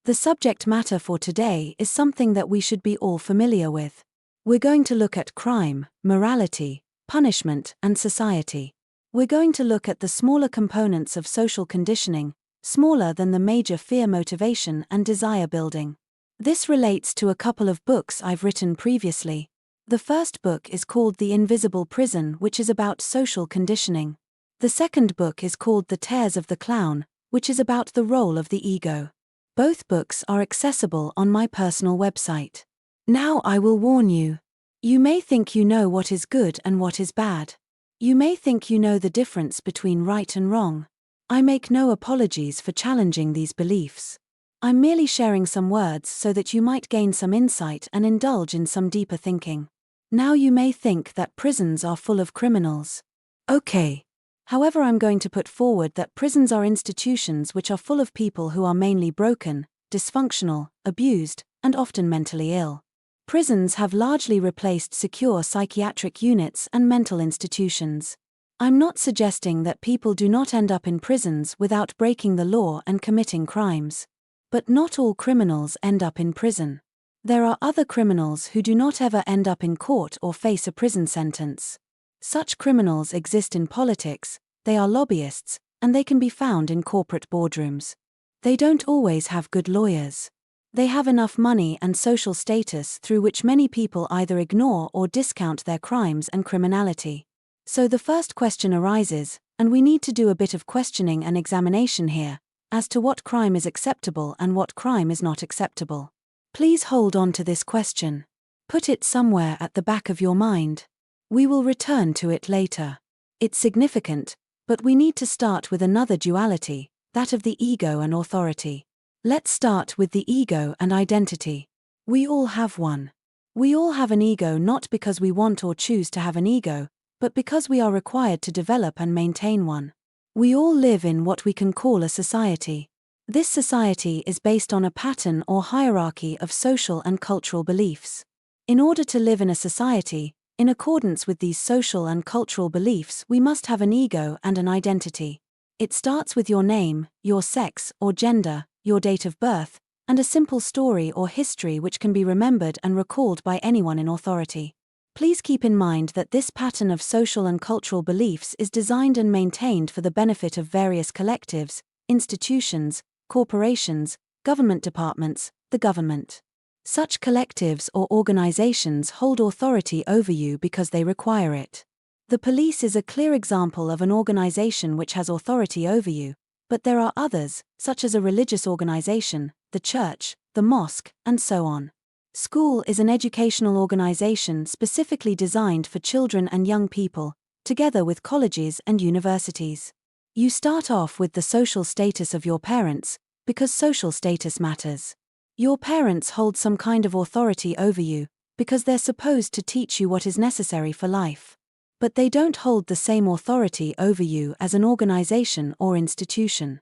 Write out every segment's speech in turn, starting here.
The subject matter for today is something that we should be all familiar with. We're going to look at crime, morality, punishment, and society. We're going to look at the smaller components of social conditioning, smaller than the major fear motivation and desire building. This relates to a couple of books I've written previously. The first book is called The Invisible Prison, which is about social conditioning. The second book is called The Tears of the Clown, which is about the role of the ego. Both books are accessible on my personal website. Now I will warn you. You may think you know what is good and what is bad. You may think you know the difference between right and wrong. I make no apologies for challenging these beliefs. I'm merely sharing some words so that you might gain some insight and indulge in some deeper thinking. Now you may think that prisons are full of criminals. Okay. However, I'm going to put forward that prisons are institutions which are full of people who are mainly broken, dysfunctional, abused, and often mentally ill. Prisons have largely replaced secure psychiatric units and mental institutions. I'm not suggesting that people do not end up in prisons without breaking the law and committing crimes. But not all criminals end up in prison. There are other criminals who do not ever end up in court or face a prison sentence. Such criminals exist in politics, they are lobbyists, and they can be found in corporate boardrooms. They don't always have good lawyers. They have enough money and social status through which many people either ignore or discount their crimes and criminality. So the first question arises, and we need to do a bit of questioning and examination here, as to what crime is acceptable and what crime is not acceptable. Please hold on to this question. Put it somewhere at the back of your mind. We will return to it later. It's significant, but we need to start with another duality, that of the ego and authority. Let's start with the ego and identity. We all have one. We all have an ego not because we want or choose to have an ego, but because we are required to develop and maintain one. We all live in what we can call a society. This society is based on a pattern or hierarchy of social and cultural beliefs. In order to live in a society, in accordance with these social and cultural beliefs, we must have an ego and an identity. It starts with your name, your sex or gender, your date of birth, and a simple story or history which can be remembered and recalled by anyone in authority. Please keep in mind that this pattern of social and cultural beliefs is designed and maintained for the benefit of various collectives, institutions, corporations, government departments, the government. Such collectives or organizations hold authority over you because they require it. The police is a clear example of an organization which has authority over you, but there are others, such as a religious organization, the church, the mosque, and so on. School is an educational organization specifically designed for children and young people, together with colleges and universities. You start off with the social status of your parents, because social status matters. Your parents hold some kind of authority over you, because they're supposed to teach you what is necessary for life. But they don't hold the same authority over you as an organization or institution.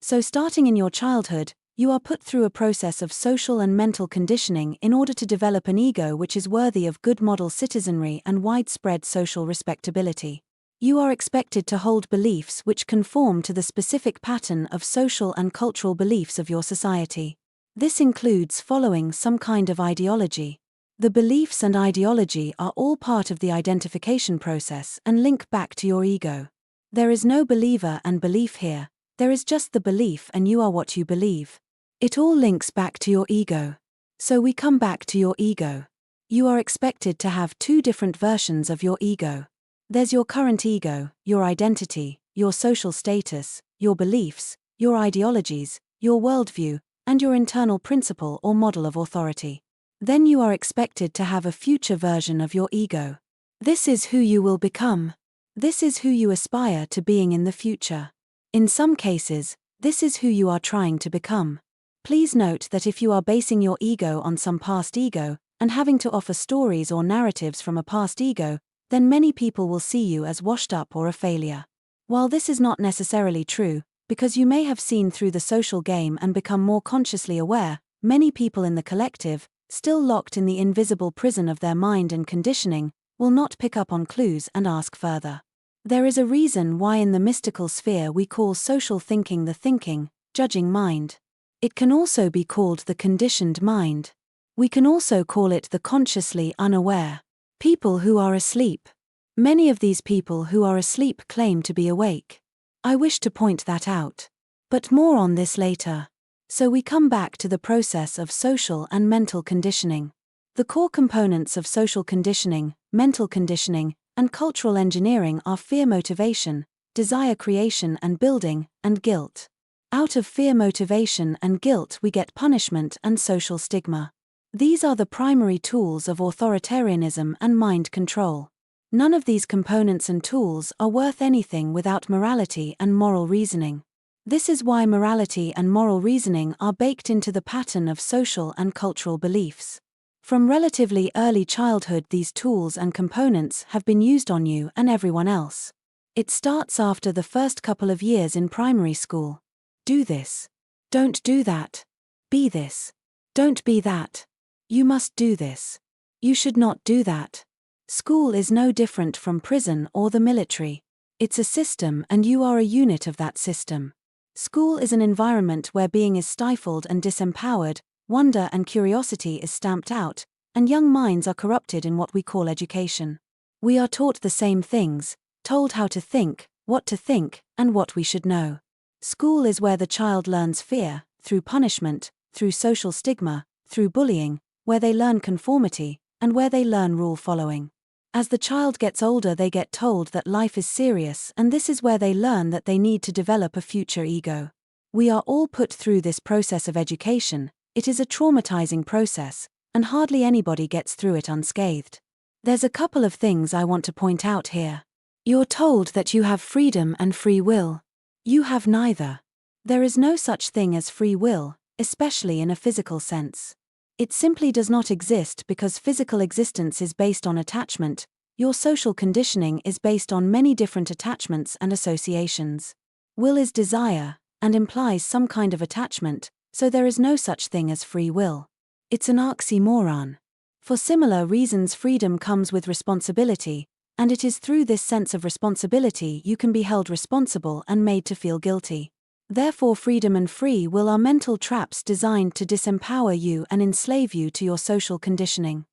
So starting in your childhood, you are put through a process of social and mental conditioning in order to develop an ego which is worthy of good model citizenry and widespread social respectability. You are expected to hold beliefs which conform to the specific pattern of social and cultural beliefs of your society. This includes following some kind of ideology. The beliefs and ideology are all part of the identification process and link back to your ego. There is no believer and belief here, there is just the belief and you are what you believe. It all links back to your ego. So we come back to your ego. You are expected to have two different versions of your ego. There's your current ego, your identity, your social status, your beliefs, your ideologies, your worldview, and your internal principle or model of authority. Then you are expected to have a future version of your ego. This is who you will become. This is who you aspire to being in the future. In some cases, this is who you are trying to become. Please note that if you are basing your ego on some past ego, and having to offer stories or narratives from a past ego, then many people will see you as washed up or a failure. While this is not necessarily true, because you may have seen through the social game and become more consciously aware, many people in the collective, still locked in the invisible prison of their mind and conditioning, will not pick up on clues and ask further. There is a reason why in the mystical sphere we call social thinking the thinking, judging mind. It can also be called the conditioned mind. We can also call it the consciously unaware. People who are asleep. Many of these people who are asleep claim to be awake. I wish to point that out. But more on this later. So we come back to the process of social and mental conditioning. The core components of social conditioning, mental conditioning, and cultural engineering are fear motivation, desire creation and building, and guilt. Out of fear motivation and guilt we get punishment and social stigma. These are the primary tools of authoritarianism and mind control. None of these components and tools are worth anything without morality and moral reasoning. This is why morality and moral reasoning are baked into the pattern of social and cultural beliefs. From relatively early childhood, these tools and components have been used on you and everyone else. It starts after the first couple of years in primary school. Do this. Don't do that. Be this. Don't be that. You must do this. You should not do that. School is no different from prison or the military. It's a system and you are a unit of that system. School is an environment where being is stifled and disempowered, wonder and curiosity is stamped out, and young minds are corrupted in what we call education. We are taught the same things, told how to think, what to think, and what we should know. School is where the child learns fear, through punishment, through social stigma, through bullying, where they learn conformity, and where they learn rule following. As the child gets older, they get told that life is serious, and this is where they learn that they need to develop a future ego. We are all put through this process of education. It is a traumatizing process, and hardly anybody gets through it unscathed. There's a couple of things I want to point out here. You're told that you have freedom and free will. You have neither. There is no such thing as free will, especially in a physical sense. It simply does not exist because physical existence is based on attachment. Your social conditioning is based on many different attachments and associations. Will is desire, and implies some kind of attachment, so there is no such thing as free will. It's an oxymoron. For similar reasons, freedom comes with responsibility, and it is through this sense of responsibility you can be held responsible and made to feel guilty. Therefore, freedom and free will are mental traps designed to disempower you and enslave you to your social conditioning.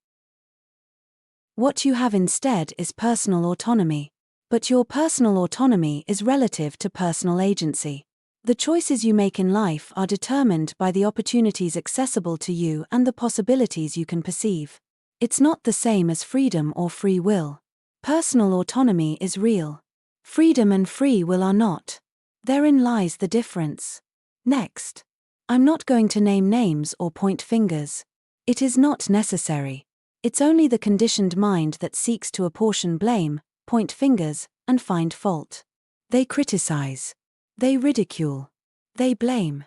What you have instead is personal autonomy. But your personal autonomy is relative to personal agency. The choices you make in life are determined by the opportunities accessible to you and the possibilities you can perceive. It's not the same as freedom or free will. Personal autonomy is real. Freedom and free will are not. Therein lies the difference. Next. I'm not going to name names or point fingers. It is not necessary. It's only the conditioned mind that seeks to apportion blame, point fingers, and find fault. They criticize. They ridicule. They blame.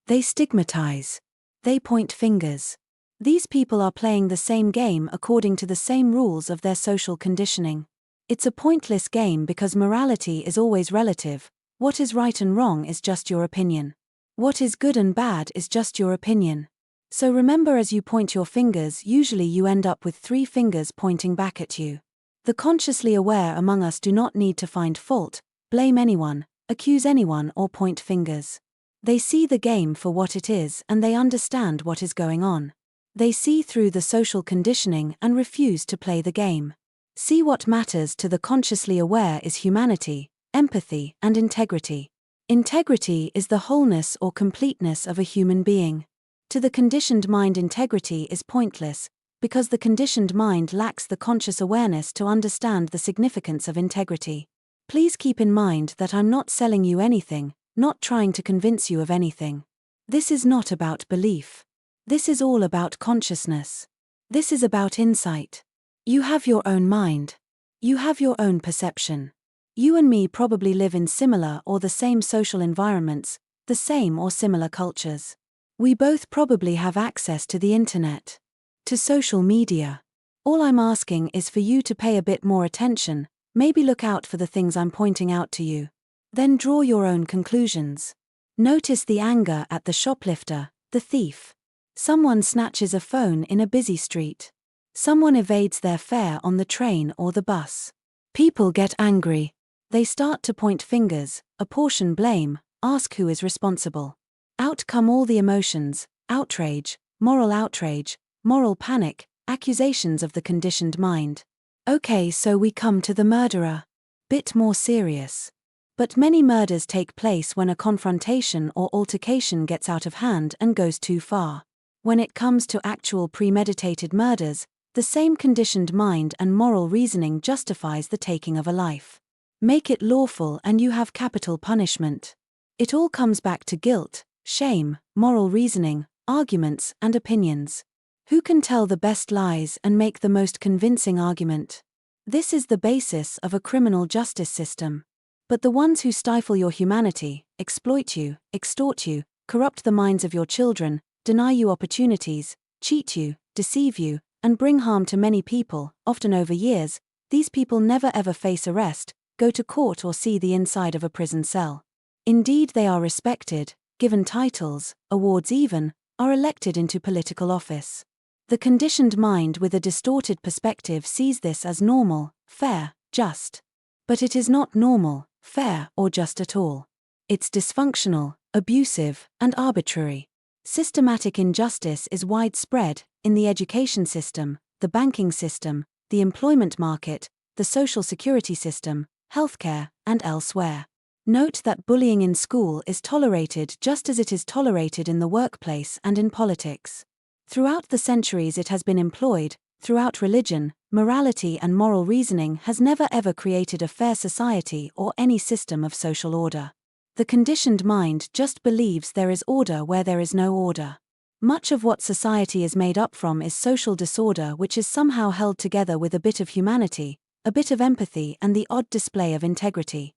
They stigmatize. They point fingers. These people are playing the same game according to the same rules of their social conditioning. It's a pointless game because morality is always relative. What is right and wrong is just your opinion. What is good and bad is just your opinion. So remember, as you point your fingers, usually you end up with 3 fingers pointing back at you. The consciously aware among us do not need to find fault, blame anyone, accuse anyone or point fingers. They see the game for what it is and they understand what is going on. They see through the social conditioning and refuse to play the game. See, what matters to the consciously aware is humanity, empathy, and integrity. Integrity is the wholeness or completeness of a human being. To the conditioned mind, integrity is pointless, because the conditioned mind lacks the conscious awareness to understand the significance of integrity. Please keep in mind that I'm not selling you anything, not trying to convince you of anything. This is not about belief. This is all about consciousness. This is about insight. You have your own mind. You have your own perception. You and me probably live in similar or the same social environments, the same or similar cultures. We both probably have access to the internet, to social media. All I'm asking is for you to pay a bit more attention, maybe look out for the things I'm pointing out to you. Then draw your own conclusions. Notice the anger at the shoplifter, the thief. Someone snatches a phone in a busy street. Someone evades their fare on the train or the bus. People get angry. They start to point fingers, apportion blame, ask who is responsible. Out come all the emotions: outrage, moral panic, accusations of the conditioned mind. Okay, so we come to the murderer. Bit more serious. But many murders take place when a confrontation or altercation gets out of hand and goes too far. When it comes to actual premeditated murders, the same conditioned mind and moral reasoning justifies the taking of a life. Make it lawful and you have capital punishment. It all comes back to guilt, shame, moral reasoning, arguments, and opinions. Who can tell the best lies and make the most convincing argument? This is the basis of a criminal justice system. But the ones who stifle your humanity, exploit you, extort you, corrupt the minds of your children, deny you opportunities, cheat you, deceive you, and bring harm to many people, often over years, these people never ever face arrest, go to court or see the inside of a prison cell. Indeed, they are respected, given titles, awards even, are elected into political office. The conditioned mind with a distorted perspective sees this as normal, fair, just. But it is not normal, fair, or just at all. It's dysfunctional, abusive, and arbitrary. Systematic injustice is widespread in the education system, the banking system, the employment market, the social security system, healthcare, and elsewhere. Note that bullying in school is tolerated just as it is tolerated in the workplace and in politics. Throughout the centuries it has been employed. Throughout religion, morality and moral reasoning has never ever created a fair society or any system of social order. The conditioned mind just believes there is order where there is no order. Much of what society is made up from is social disorder which is somehow held together with a bit of humanity, a bit of empathy and the odd display of integrity.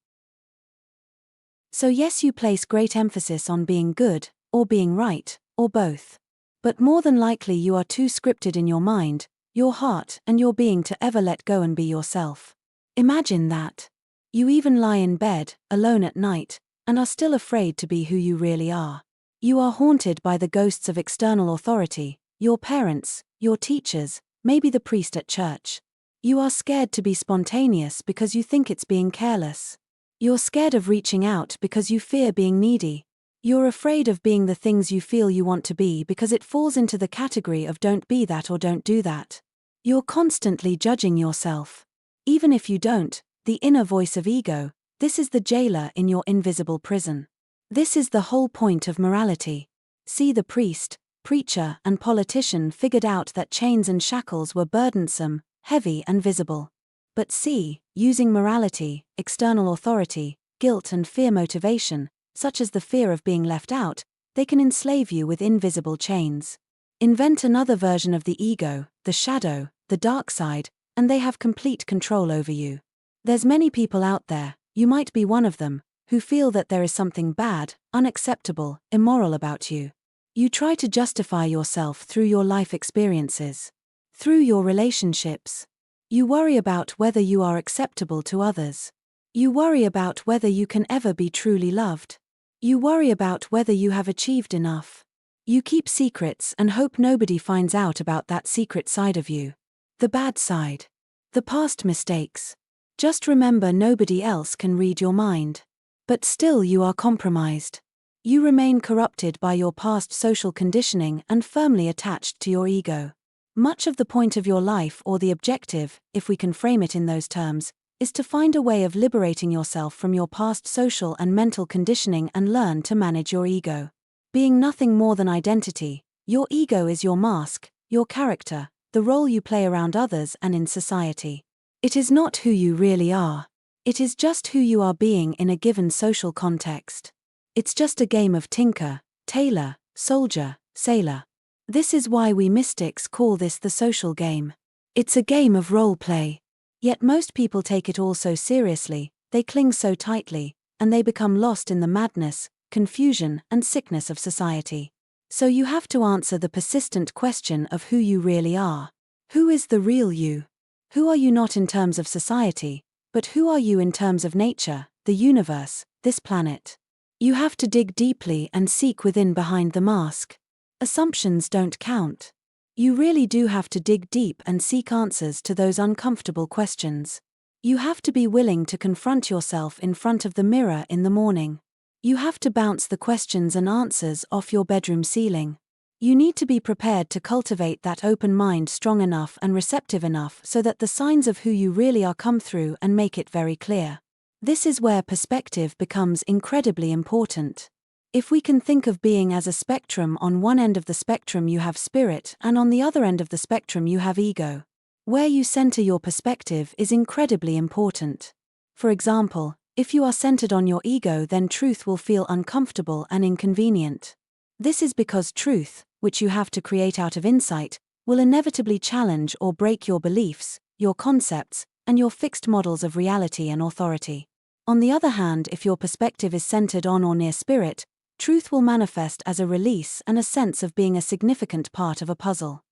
So yes, you place great emphasis on being good, or being right, or both. But more than likely you are too scripted in your mind, your heart and your being to ever let go and be yourself. Imagine that. You even lie in bed, alone at night, and are still afraid to be who you really are. You are haunted by the ghosts of external authority, your parents, your teachers, maybe the priest at church. You are scared to be spontaneous because you think it's being careless. You're scared of reaching out because you fear being needy. You're afraid of being the things you feel you want to be because it falls into the category of don't be that or don't do that. You're constantly judging yourself. Even if you don't, the inner voice of ego, this is the jailer in your invisible prison. This is the whole point of morality. See, the priest, preacher, and politician figured out that chains and shackles were burdensome, heavy, and visible. But see, using morality, external authority, guilt, and fear motivation, such as the fear of being left out, they can enslave you with invisible chains. Invent another version of the ego, the shadow, the dark side, and they have complete control over you. There's many people out there, you might be one of them, who feel that there is something bad, unacceptable, immoral about you. You try to justify yourself through your life experiences, through your relationships. You worry about whether you are acceptable to others. You worry about whether you can ever be truly loved. You worry about whether you have achieved enough. You keep secrets and hope nobody finds out about that secret side of you. The bad side. The past mistakes. Just remember, nobody else can read your mind. But still you are compromised. You remain corrupted by your past social conditioning and firmly attached to your ego. Much of the point of your life, or the objective, if we can frame it in those terms, is to find a way of liberating yourself from your past social and mental conditioning and learn to manage your ego. Being nothing more than identity, your ego is your mask, your character, the role you play around others and in society. It is not who you really are. It is just who you are being in a given social context. It's just a game of tinker, tailor, soldier, sailor. This is why we mystics call this the social game. It's a game of role play. Yet most people take it all so seriously, they cling so tightly, and they become lost in the madness, confusion, and sickness of society. So you have to answer the persistent question of who you really are. Who is the real you? Who are you not in terms of society, but who are you in terms of nature, the universe, this planet? You have to dig deeply and seek within behind the mask. Assumptions don't count. You really do have to dig deep and seek answers to those uncomfortable questions. You have to be willing to confront yourself in front of the mirror in the morning. You have to bounce the questions and answers off your bedroom ceiling. You need to be prepared to cultivate that open mind strong enough and receptive enough so that the signs of who you really are come through and make it very clear. This is where perspective becomes incredibly important. If we can think of being as a spectrum, on one end of the spectrum you have spirit and on the other end of the spectrum you have ego. Where you center your perspective is incredibly important. For example, if you are centered on your ego, then truth will feel uncomfortable and inconvenient. This is because truth, which you have to create out of insight, will inevitably challenge or break your beliefs, your concepts, and your fixed models of reality and authority. On the other hand, if your perspective is centered on or near spirit, truth will manifest as a release and a sense of being a significant part of a puzzle.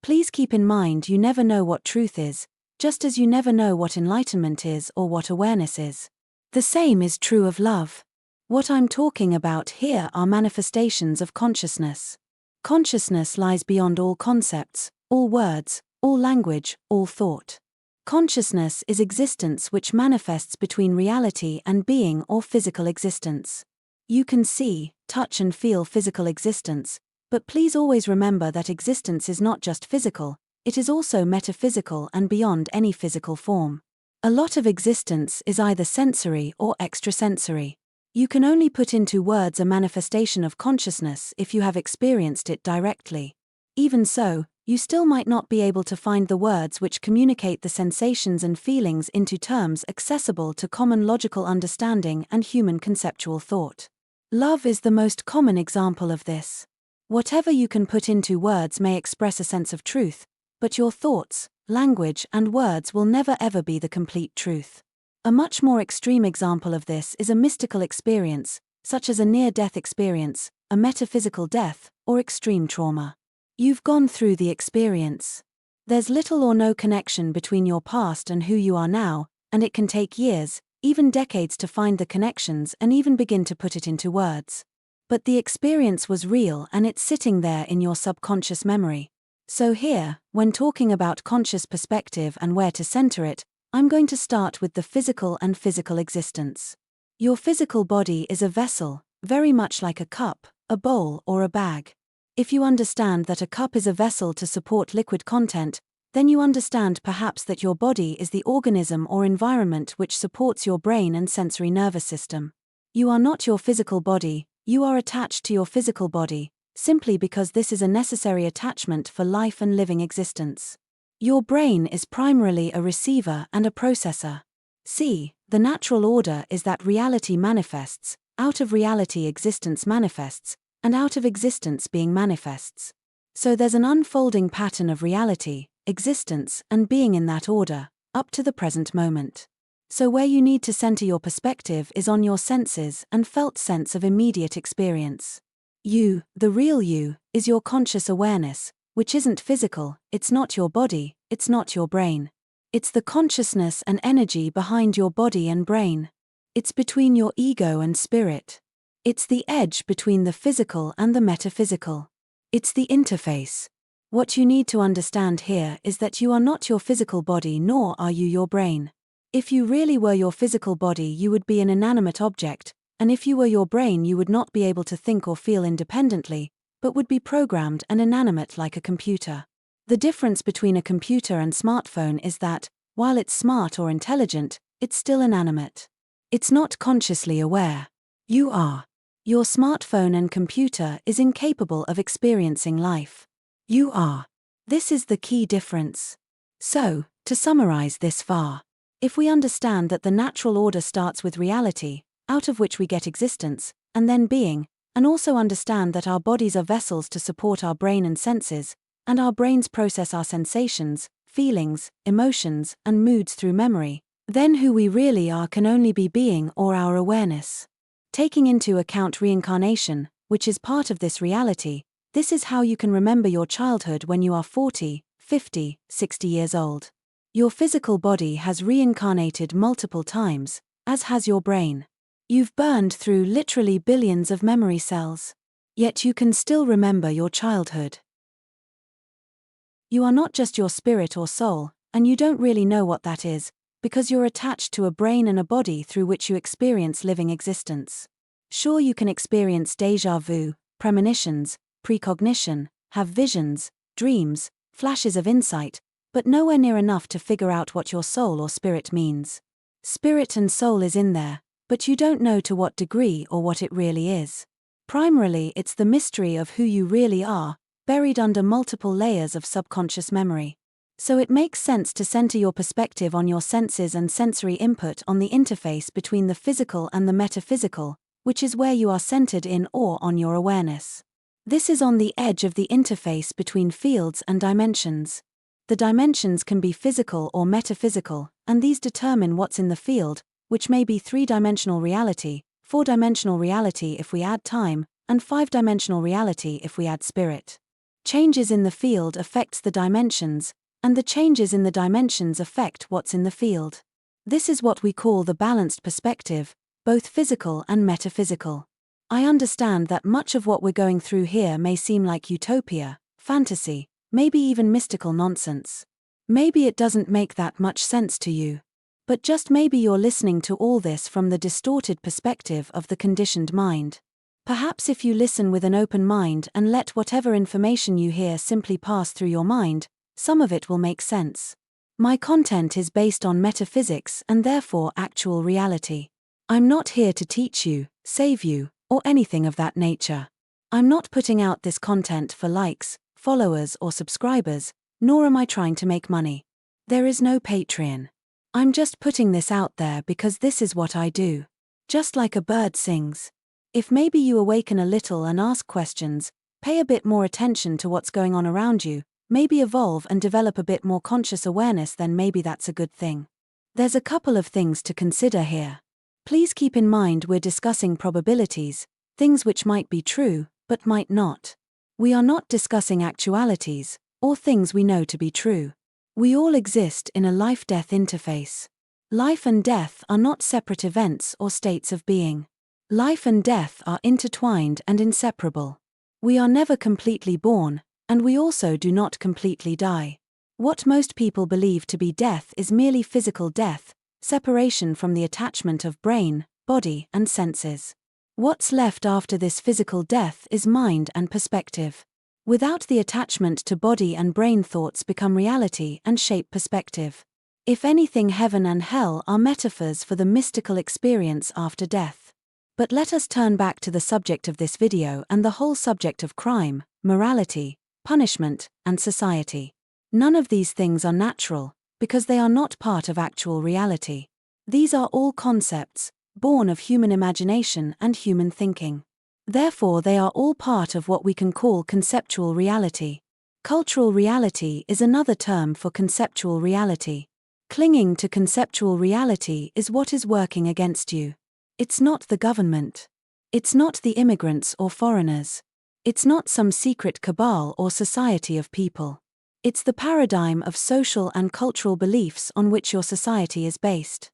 Please keep in mind, you never know what truth is, just as you never know what enlightenment is or what awareness is. The same is true of love. What I'm talking about here are manifestations of consciousness. Consciousness lies beyond all concepts, all words, all language, all thought. Consciousness is existence which manifests between reality and being or physical existence. You can see, touch and feel physical existence, but please always remember that existence is not just physical, it is also metaphysical and beyond any physical form. A lot of existence is either sensory or extrasensory. You can only put into words a manifestation of consciousness if you have experienced it directly. Even so, you still might not be able to find the words which communicate the sensations and feelings into terms accessible to common logical understanding and human conceptual thought. Love is the most common example of this. Whatever you can put into words may express a sense of truth, but your thoughts, language, and words will never ever be the complete truth. A much more extreme example of this is a mystical experience, such as a near-death experience, a metaphysical death, or extreme trauma. You've gone through the experience. There's little or no connection between your past and who you are now, and it can take years, even decades, to find the connections and even begin to put it into words. But the experience was real and it's sitting there in your subconscious memory. So here, when talking about conscious perspective and where to center it, I'm going to start with the physical and physical existence. Your physical body is a vessel, very much like a cup, a bowl, or a bag. If you understand that a cup is a vessel to support liquid content, then you understand perhaps that your body is the organism or environment which supports your brain and sensory nervous system. You are not your physical body, you are attached to your physical body, simply because this is a necessary attachment for life and living existence. Your brain is primarily a receiver and a processor. See, the natural order is that reality manifests, out of reality existence manifests, and out of existence being manifests. So there's an unfolding pattern of reality, existence, and being in that order, up to the present moment. So where you need to center your perspective is on your senses and felt sense of immediate experience. You, the real you, is your conscious awareness, which isn't physical, it's not your body, it's not your brain. It's the consciousness and energy behind your body and brain. It's between your ego and spirit. It's the edge between the physical and the metaphysical. It's the interface. What you need to understand here is that you are not your physical body, nor are you your brain. If you really were your physical body, you would be an inanimate object, and if you were your brain, you would not be able to think or feel independently, but would be programmed and inanimate like a computer. The difference between a computer and smartphone is that, while it's smart or intelligent, it's still inanimate. It's not consciously aware. You are. Your smartphone and computer is incapable of experiencing life. You are. This is the key difference. So, to summarize this far, if we understand that the natural order starts with reality, out of which we get existence, and then being, and also understand that our bodies are vessels to support our brain and senses, and our brains process our sensations, feelings, emotions, and moods through memory, then who we really are can only be being or our awareness. Taking into account reincarnation, which is part of this reality, this is how you can remember your childhood when you are 40, 50, 60 years old. Your physical body has reincarnated multiple times, as has your brain. You've burned through literally billions of memory cells. Yet you can still remember your childhood. You are not just your spirit or soul, and you don't really know what that is, because you're attached to a brain and a body through which you experience living existence. Sure, you can experience déjà vu, premonitions, precognition, have visions, dreams, flashes of insight, but nowhere near enough to figure out what your soul or spirit means. Spirit and soul is in there, but you don't know to what degree or what it really is. Primarily, it's the mystery of who you really are, buried under multiple layers of subconscious memory. So it makes sense to center your perspective on your senses and sensory input on the interface between the physical and the metaphysical, which is where you are centered in or on your awareness. This is on the edge of the interface between fields and dimensions. The dimensions can be physical or metaphysical, and these determine what's in the field, which may be 3-dimensional reality, 4-dimensional reality if we add time, and 5-dimensional reality if we add spirit. Changes in the field affects the dimensions, and the changes in the dimensions affect what's in the field. This is what we call the balanced perspective, both physical and metaphysical. I understand that much of what we're going through here may seem like utopia, fantasy, maybe even mystical nonsense. Maybe it doesn't make that much sense to you. But just maybe you're listening to all this from the distorted perspective of the conditioned mind. Perhaps if you listen with an open mind and let whatever information you hear simply pass through your mind, some of it will make sense. My content is based on metaphysics and therefore actual reality. I'm not here to teach you, save you, or anything of that nature. I'm not putting out this content for likes, followers, or subscribers, nor am I trying to make money. There is no Patreon. I'm just putting this out there because this is what I do. Just like a bird sings. If maybe you awaken a little and ask questions, pay a bit more attention to what's going on around you, maybe evolve and develop a bit more conscious awareness, then maybe that's a good thing. There's a couple of things to consider here. Please keep in mind we're discussing probabilities, things which might be true, but might not. We are not discussing actualities, or things we know to be true. We all exist in a life-death interface. Life and death are not separate events or states of being. Life and death are intertwined and inseparable. We are never completely born, and we also do not completely die. What most people believe to be death is merely physical death, separation from the attachment of brain, body, and senses. What's left after this physical death is mind and perspective. Without the attachment to body and brain, thoughts become reality and shape perspective. If anything, heaven and hell are metaphors for the mystical experience after death. But let us turn back to the subject of this video and the whole subject of crime, morality, punishment, and society. None of these things are natural, because they are not part of actual reality. These are all concepts, born of human imagination and human thinking. Therefore, they are all part of what we can call conceptual reality. Cultural reality is another term for conceptual reality. Clinging to conceptual reality is what is working against you. It's not the government. It's not the immigrants or foreigners. It's not some secret cabal or society of people. It's the paradigm of social and cultural beliefs on which your society is based.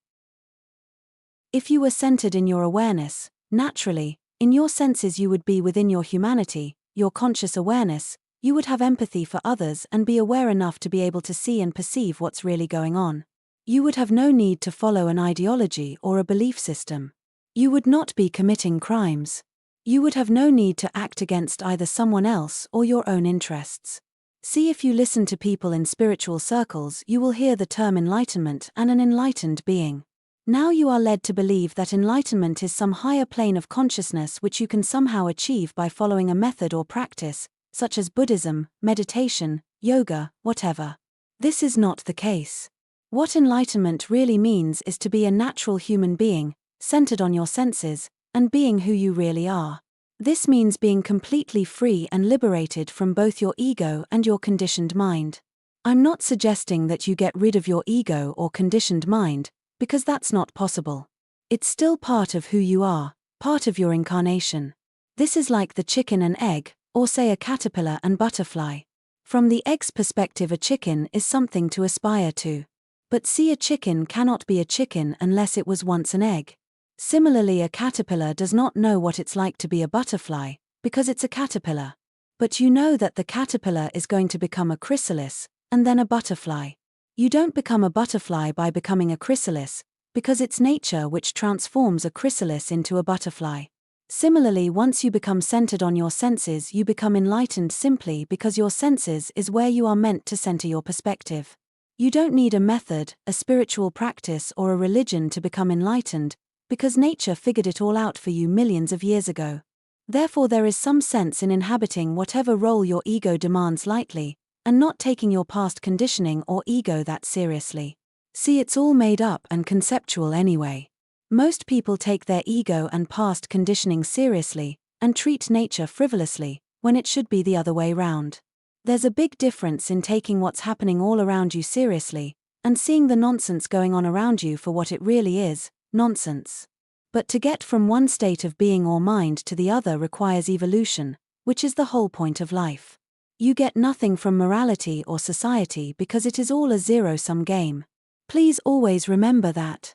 If you were centered in your awareness, naturally, in your senses you would be within your humanity, your conscious awareness, you would have empathy for others and be aware enough to be able to see and perceive what's really going on. You would have no need to follow an ideology or a belief system. You would not be committing crimes. You would have no need to act against either someone else or your own interests. See, if you listen to people in spiritual circles, you will hear the term enlightenment and an enlightened being. Now you are led to believe that enlightenment is some higher plane of consciousness which you can somehow achieve by following a method or practice, such as Buddhism, meditation, yoga, whatever. This is not the case. What enlightenment really means is to be a natural human being, centered on your senses, and being who you really are. This means being completely free and liberated from both your ego and your conditioned mind. I'm not suggesting that you get rid of your ego or conditioned mind, because that's not possible. It's still part of who you are, part of your incarnation. This is like the chicken and egg, or say a caterpillar and butterfly. From the egg's perspective, a chicken is something to aspire to. But see, a chicken cannot be a chicken unless it was once an egg. Similarly, a caterpillar does not know what it's like to be a butterfly, because it's a caterpillar. But you know that the caterpillar is going to become a chrysalis, and then a butterfly. You don't become a butterfly by becoming a chrysalis, because it's nature which transforms a chrysalis into a butterfly. Similarly, once you become centered on your senses, you become enlightened simply because your senses is where you are meant to center your perspective. You don't need a method, a spiritual practice, or a religion to become enlightened, because nature figured it all out for you millions of years ago. Therefore, there is some sense in inhabiting whatever role your ego demands lightly, and not taking your past conditioning or ego that seriously. See, it's all made up and conceptual anyway. Most people take their ego and past conditioning seriously, and treat nature frivolously, when it should be the other way round. There's a big difference in taking what's happening all around you seriously, and seeing the nonsense going on around you for what it really is, nonsense. But to get from one state of being or mind to the other requires evolution, which is the whole point of life. You get nothing from morality or society because it is all a zero-sum game. Please always remember that.